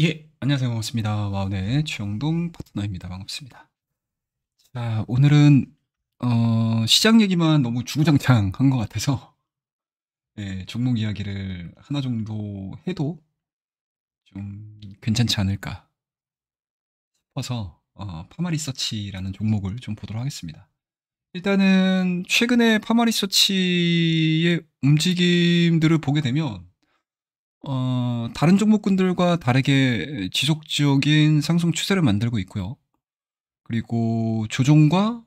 예, 안녕하세요. 반갑습니다. 와우의 주영동 파트너입니다. 반갑습니다. 자, 오늘은 시장 얘기만 너무 주구장창 한 것 같아서 예, 종목 이야기를 하나 정도 해도 좀 괜찮지 않을까 싶어서 파마리서치라는 종목을 좀 보도록 하겠습니다. 일단은 최근에 파마리서치의 움직임들을 보게 되면 다른 종목군들과 다르게 지속적인 상승 추세를 만들고 있고요. 그리고 조정과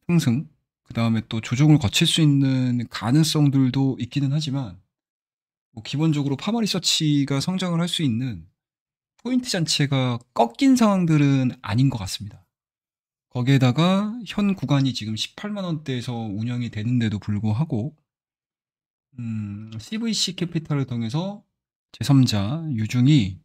상승, 그다음에 또 조정을 거칠 수 있는 가능성들도 있기는 하지만 뭐 기본적으로 파마리서치가 성장을 할 수 있는 포인트 자체가 꺾인 상황들은 아닌 것 같습니다. 거기에다가 현 구간이 지금 18만 원대에서 운영이 되는데도 불구하고 CVC 캐피탈을 통해서 제3자 유중이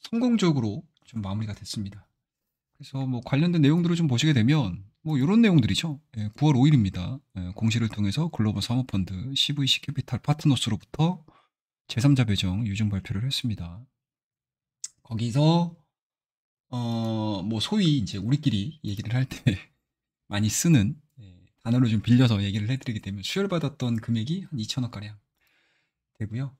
성공적으로 좀 마무리가 됐습니다. 그래서 뭐 관련된 내용들을 좀 보시게 되면 뭐 이런 내용들이죠. 예, 9월 5일입니다. 예, 공시를 통해서 글로벌 사모펀드 CVC 캐피탈 파트너스로부터 제3자 배정 유증 발표를 했습니다. 거기서 뭐 소위 이제 우리끼리 얘기를 할 때 많이 쓰는 단어를 좀 빌려서 얘기를 해드리게 되면 수혈받았던 금액이 한 2천억 가량 되고요.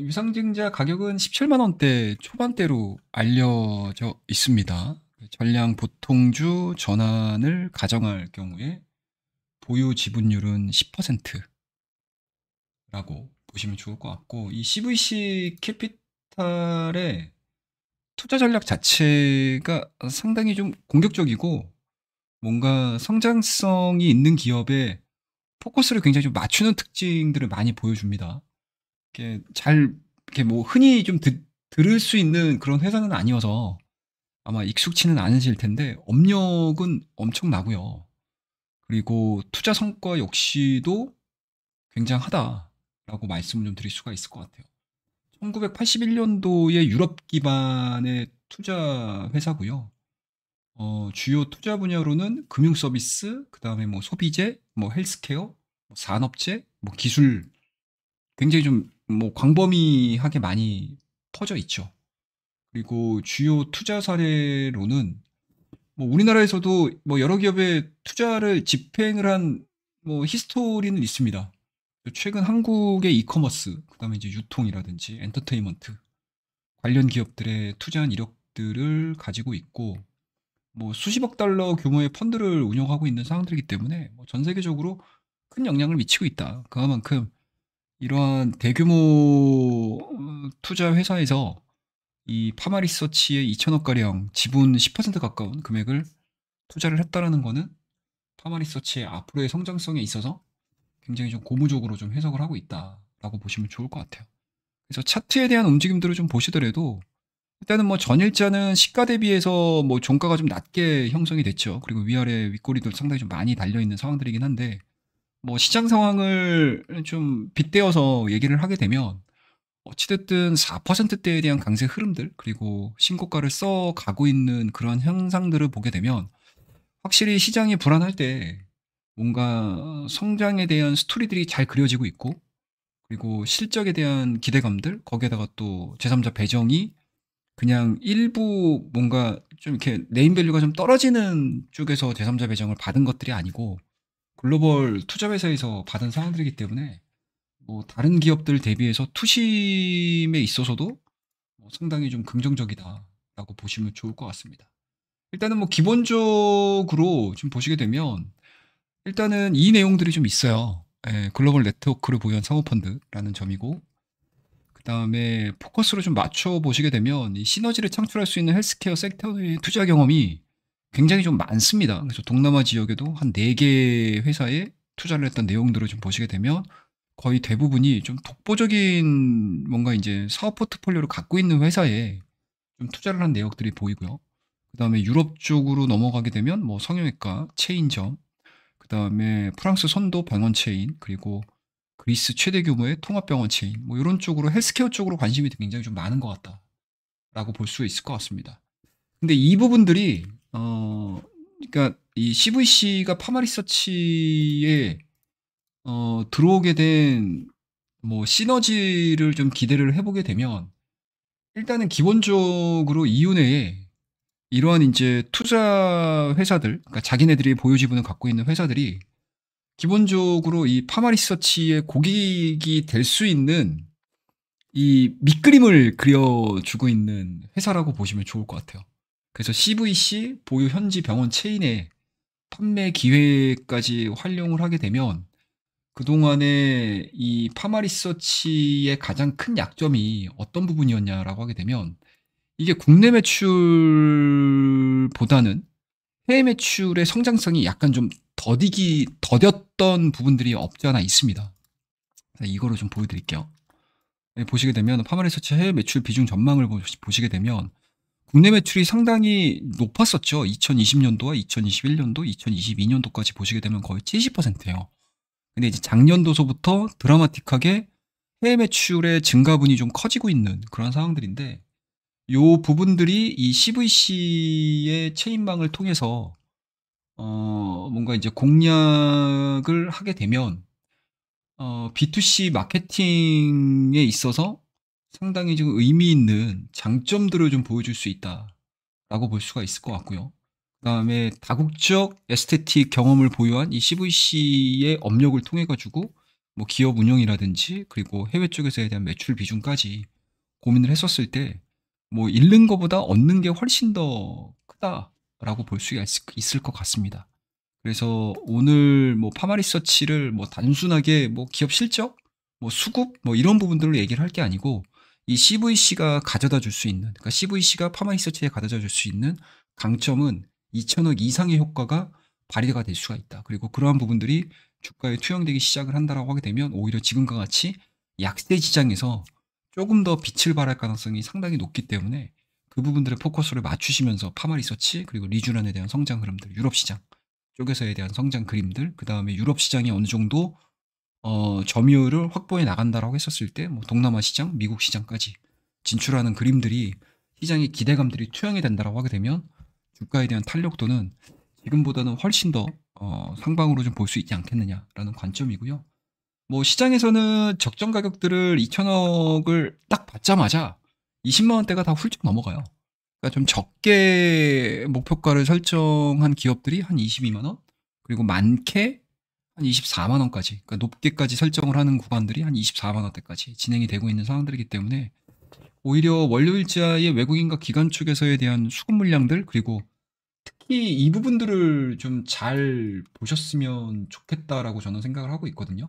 유상증자 가격은 17만 원대 초반대로 알려져 있습니다. 전량 보통주 전환을 가정할 경우에 보유 지분율은 10%라고 보시면 좋을 것 같고, 이 CVC 캐피탈의 투자 전략 자체가 상당히 좀 공격적이고 뭔가 성장성이 있는 기업에 포커스를 굉장히 좀 맞추는 특징들을 많이 보여줍니다. 이렇게 잘 이렇게 뭐 흔히 좀 들을 수 있는 그런 회사는 아니어서 아마 익숙치는 않으실 텐데 업력은 엄청나고요. 그리고 투자 성과 역시도 굉장하다라고 말씀을 좀 드릴 수가 있을 것 같아요. 1981년도에 유럽 기반의 투자 회사고요. 주요 투자 분야로는 금융 서비스, 그다음에 뭐 소비재, 뭐 헬스케어, 뭐 산업재, 뭐 기술 굉장히 좀 뭐 광범위하게 많이 퍼져 있죠. 그리고 주요 투자 사례로는 뭐 우리나라에서도 뭐 여러 기업에 투자를 집행을 한 뭐 히스토리는 있습니다. 최근 한국의 이커머스, 그다음에 이제 유통이라든지 엔터테인먼트 관련 기업들의 투자한 이력들을 가지고 있고 뭐 수십억 달러 규모의 펀드를 운영하고 있는 상황들이기 때문에 뭐전 세계적으로 큰 영향을 미치고 있다. 그만큼 이러한 대규모 투자 회사에서 이 파마리서치에 2천억 가량 지분 10% 가까운 금액을 투자를 했다라는 거는 파마리서치의 앞으로의 성장성에 있어서 굉장히 좀 고무적으로 좀 해석을 하고 있다라고 보시면 좋을 것 같아요. 그래서 차트에 대한 움직임들을 좀 보시더라도 일단은 뭐 전일자는 시가 대비해서 뭐 종가가 좀 낮게 형성이 됐죠. 그리고 위아래 윗꼬리도 상당히 좀 많이 달려 있는 상황들이긴 한데 뭐 시장 상황을 좀 빗대어서 얘기를 하게 되면 어찌됐든 4%대에 대한 강세 흐름들 그리고 신고가를 써 가고 있는 그런 현상들을 보게 되면 확실히 시장이 불안할 때 뭔가 성장에 대한 스토리들이 잘 그려지고 있고 그리고 실적에 대한 기대감들 거기에다가 또 제3자 배정이 그냥 일부 뭔가 좀 이렇게 네임 밸류가 좀 떨어지는 쪽에서 제3자 배정을 받은 것들이 아니고 글로벌 투자 회사에서 받은 상황들이기 때문에 뭐 다른 기업들 대비해서 투심에 있어서도 상당히 좀 긍정적이다라고 보시면 좋을 것 같습니다. 일단은 뭐 기본적으로 좀 보시게 되면 일단은 이 내용들이 좀 있어요. 예, 글로벌 네트워크를 보유한 사모펀드라는 점이고 그다음에 포커스를 좀 맞춰 보시게 되면 이 시너지를 창출할 수 있는 헬스케어 섹터의 투자 경험이 굉장히 좀 많습니다. 그래서 동남아 지역에도 한 4개 회사에 투자를 했던 내용들을 좀 보시게 되면 거의 대부분이 좀 독보적인 뭔가 이제 사업 포트폴리오를 갖고 있는 회사에 좀 투자를 한 내역들이 보이고요. 그다음에 유럽 쪽으로 넘어가게 되면 뭐 성형외과, 체인점, 그다음에 프랑스 선도 병원 체인, 그리고 그리스 최대 규모의 통합병원 체인, 뭐 이런 쪽으로 헬스케어 쪽으로 관심이 굉장히 좀 많은 것 같다라고 볼 수 있을 것 같습니다. 근데 이 부분들이 그러니까 이 CVC가 파마리서치에 들어오게 된 뭐 시너지를 좀 기대를 해보게 되면 일단은 기본적으로 이윤에 이러한 이제 투자 회사들, 그러니까 자기네들이 보유 지분을 갖고 있는 회사들이 기본적으로 이 파마리서치의 고객이 될 수 있는 이 밑그림을 그려주고 있는 회사라고 보시면 좋을 것 같아요. 그래서 CVC 보유 현지 병원 체인의 판매 기회까지 활용을 하게 되면 그동안에 이 파마리서치의 가장 큰 약점이 어떤 부분이었냐라고 하게 되면 이게 국내 매출보다는 해외 매출의 성장성이 약간 좀 더뎠던 부분들이 없지 않아 있습니다. 이거를 좀 보여드릴게요. 보시게 되면 파마리서치 해외 매출 비중 전망을 보시게 되면 국내 매출이 상당히 높았었죠. 2020년도와 2021년도, 2022년도까지 보시게 되면 거의 70%예요. 근데 이제 작년도서부터 드라마틱하게 해외 매출의 증가분이 좀 커지고 있는 그런 상황들인데 요 부분들이 이 CVC의 체인망을 통해서 뭔가 이제 공략을 하게 되면 B2C 마케팅에 있어서 상당히 좀 의미 있는 장점들을 좀 보여줄 수 있다라고 볼 수가 있을 것 같고요. 그다음에 다국적 에스테틱 경험을 보유한 이 CVC의 업력을 통해 가지고 뭐 기업 운영이라든지 그리고 해외 쪽에서에 대한 매출 비중까지 고민을 했었을 때 뭐 잃는 것보다 얻는 게 훨씬 더 크다라고 볼 수가 있을 것 같습니다. 그래서 오늘 뭐 파마리서치를 뭐 단순하게 뭐 기업 실적, 뭐 수급, 뭐 이런 부분들로 얘기를 할 게 아니고 이 CVC가 가져다 줄 수 있는, 그러니까 CVC가 파마리서치에 가져다 줄 수 있는 강점은 2천억 이상의 효과가 발휘가 될 수가 있다. 그리고 그러한 부분들이 주가에 투영되기 시작을 한다라고 하게 되면 오히려 지금과 같이 약세 시장에서 조금 더 빛을 발할 가능성이 상당히 높기 때문에 그 부분들의 포커스를 맞추시면서 파마리서치 그리고 리쥬란에 대한 성장 흐름들, 유럽 시장 쪽에서에 대한 성장 그림들, 그 다음에 유럽 시장이 어느 정도 점유율을 확보해 나간다라고 했었을 때, 뭐 동남아 시장, 미국 시장까지 진출하는 그림들이 시장의 기대감들이 투영이 된다라고 하게 되면 주가에 대한 탄력도는 지금보다는 훨씬 더 상방으로 좀 볼 수 있지 않겠느냐라는 관점이고요. 뭐 시장에서는 적정 가격들을 2천억을 딱 받자마자 20만 원대가 다 훌쩍 넘어가요. 그러니까 좀 적게 목표가를 설정한 기업들이 한 22만 원, 그리고 많게 한 24만 원까지, 그러니까 높게까지 설정을 하는 구간들이 한 24만 원대까지 진행이 되고 있는 상황들이기 때문에 오히려 원료일자의 외국인과 기관 쪽에서에 대한 수급 물량들 그리고 특히 이 부분들을 좀 잘 보셨으면 좋겠다라고 저는 생각을 하고 있거든요.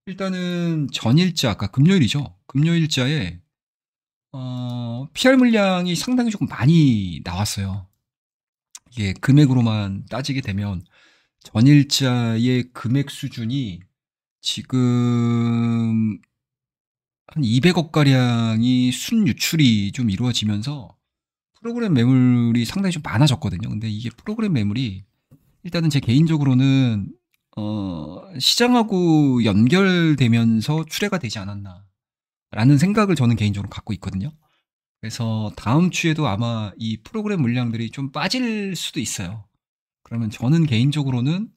일단은 전일자, 아까 금요일이죠. 금요일자에 PR 물량이 상당히 조금 많이 나왔어요. 이게 금액으로만 따지게 되면 전일자의 금액 수준이 지금 한 200억 가량이 순유출이 좀 이루어지면서 프로그램 매물이 상당히 좀 많아졌거든요. 근데 이게 프로그램 매물이 일단은 제 개인적으로는 시장하고 연결되면서 출회가 되지 않았나라는 생각을 저는 개인적으로 갖고 있거든요. 그래서 다음 주에도 아마 이 프로그램 물량들이 좀 빠질 수도 있어요. 그러면 저는 개인적으로는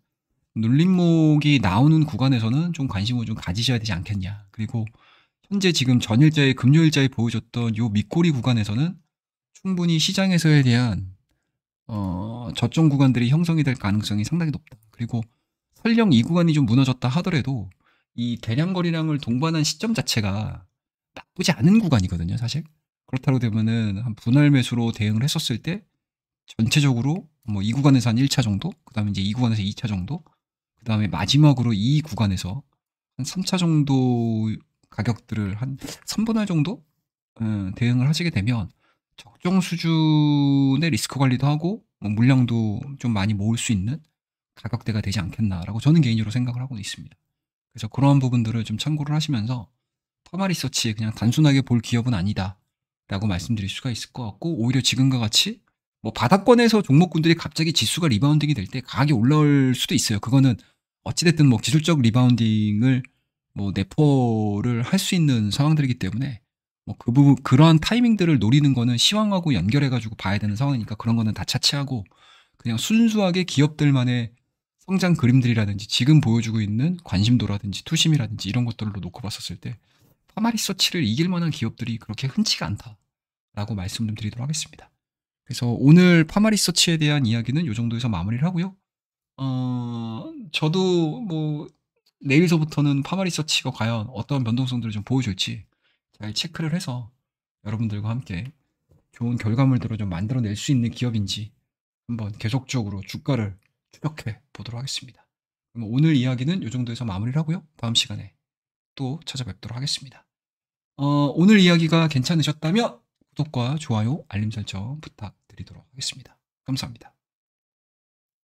눌림목이 나오는 구간에서는 좀 관심을 좀 가지셔야 되지 않겠냐. 그리고 현재 지금 전일자에 금요일자에 보여줬던 요 밑꼬리 구간에서는 충분히 시장에서에 대한 저점 구간들이 형성이 될 가능성이 상당히 높다. 그리고 설령 이 구간이 좀 무너졌다 하더라도 이 대량 거래량을 동반한 시점 자체가 나쁘지 않은 구간이거든요, 사실. 그렇다고 되면은 한 분할 매수로 대응을 했었을 때 전체적으로 뭐 이 구간에서 한 1차 정도, 그다음에 이제 이 구간에서 2차 정도, 그다음에 마지막으로 이 구간에서 한 3차 정도 가격들을 한 3분할 정도 대응을 하시게 되면 적정 수준의 리스크 관리도 하고 뭐 물량도 좀 많이 모을 수 있는 가격대가 되지 않겠나라고 저는 개인적으로 생각을 하고 있습니다. 그래서 그러한 부분들을 좀 참고를 하시면서 퍼마리서치에 그냥 단순하게 볼 기업은 아니다라고 말씀드릴 수가 있을 것 같고 오히려 지금과 같이 뭐 바닥권에서 종목군들이 갑자기 지수가 리바운딩이 될 때 가격이 올라올 수도 있어요. 그거는 어찌됐든 뭐 기술적 리바운딩을 뭐 내포를 할 수 있는 상황들이기 때문에 뭐 그 부분 그러한 타이밍들을 노리는 거는 시황하고 연결해 가지고 봐야 되는 상황이니까 그런 거는 다 차치하고 그냥 순수하게 기업들만의 성장 그림들이라든지 지금 보여주고 있는 관심도라든지 투심이라든지 이런 것들로 놓고 봤었을 때 파마리서치를 이길 만한 기업들이 그렇게 흔치가 않다라고 말씀 좀 드리도록 하겠습니다. 그래서 오늘 파마리서치에 대한 이야기는 요 정도에서 마무리를 하고요. 저도 뭐 내일서부터는 파마리서치가 과연 어떤 변동성들을 좀 보여줄지 잘 체크를 해서 여러분들과 함께 좋은 결과물들을 좀 만들어낼 수 있는 기업인지 한번 계속적으로 주가를 추적해 보도록 하겠습니다. 그럼 오늘 이야기는 요 정도에서 마무리를 하고요. 다음 시간에 또 찾아뵙도록 하겠습니다. 오늘 이야기가 괜찮으셨다면 구독과 좋아요, 알림 설정 부탁드리도록 하겠습니다. 감사합니다.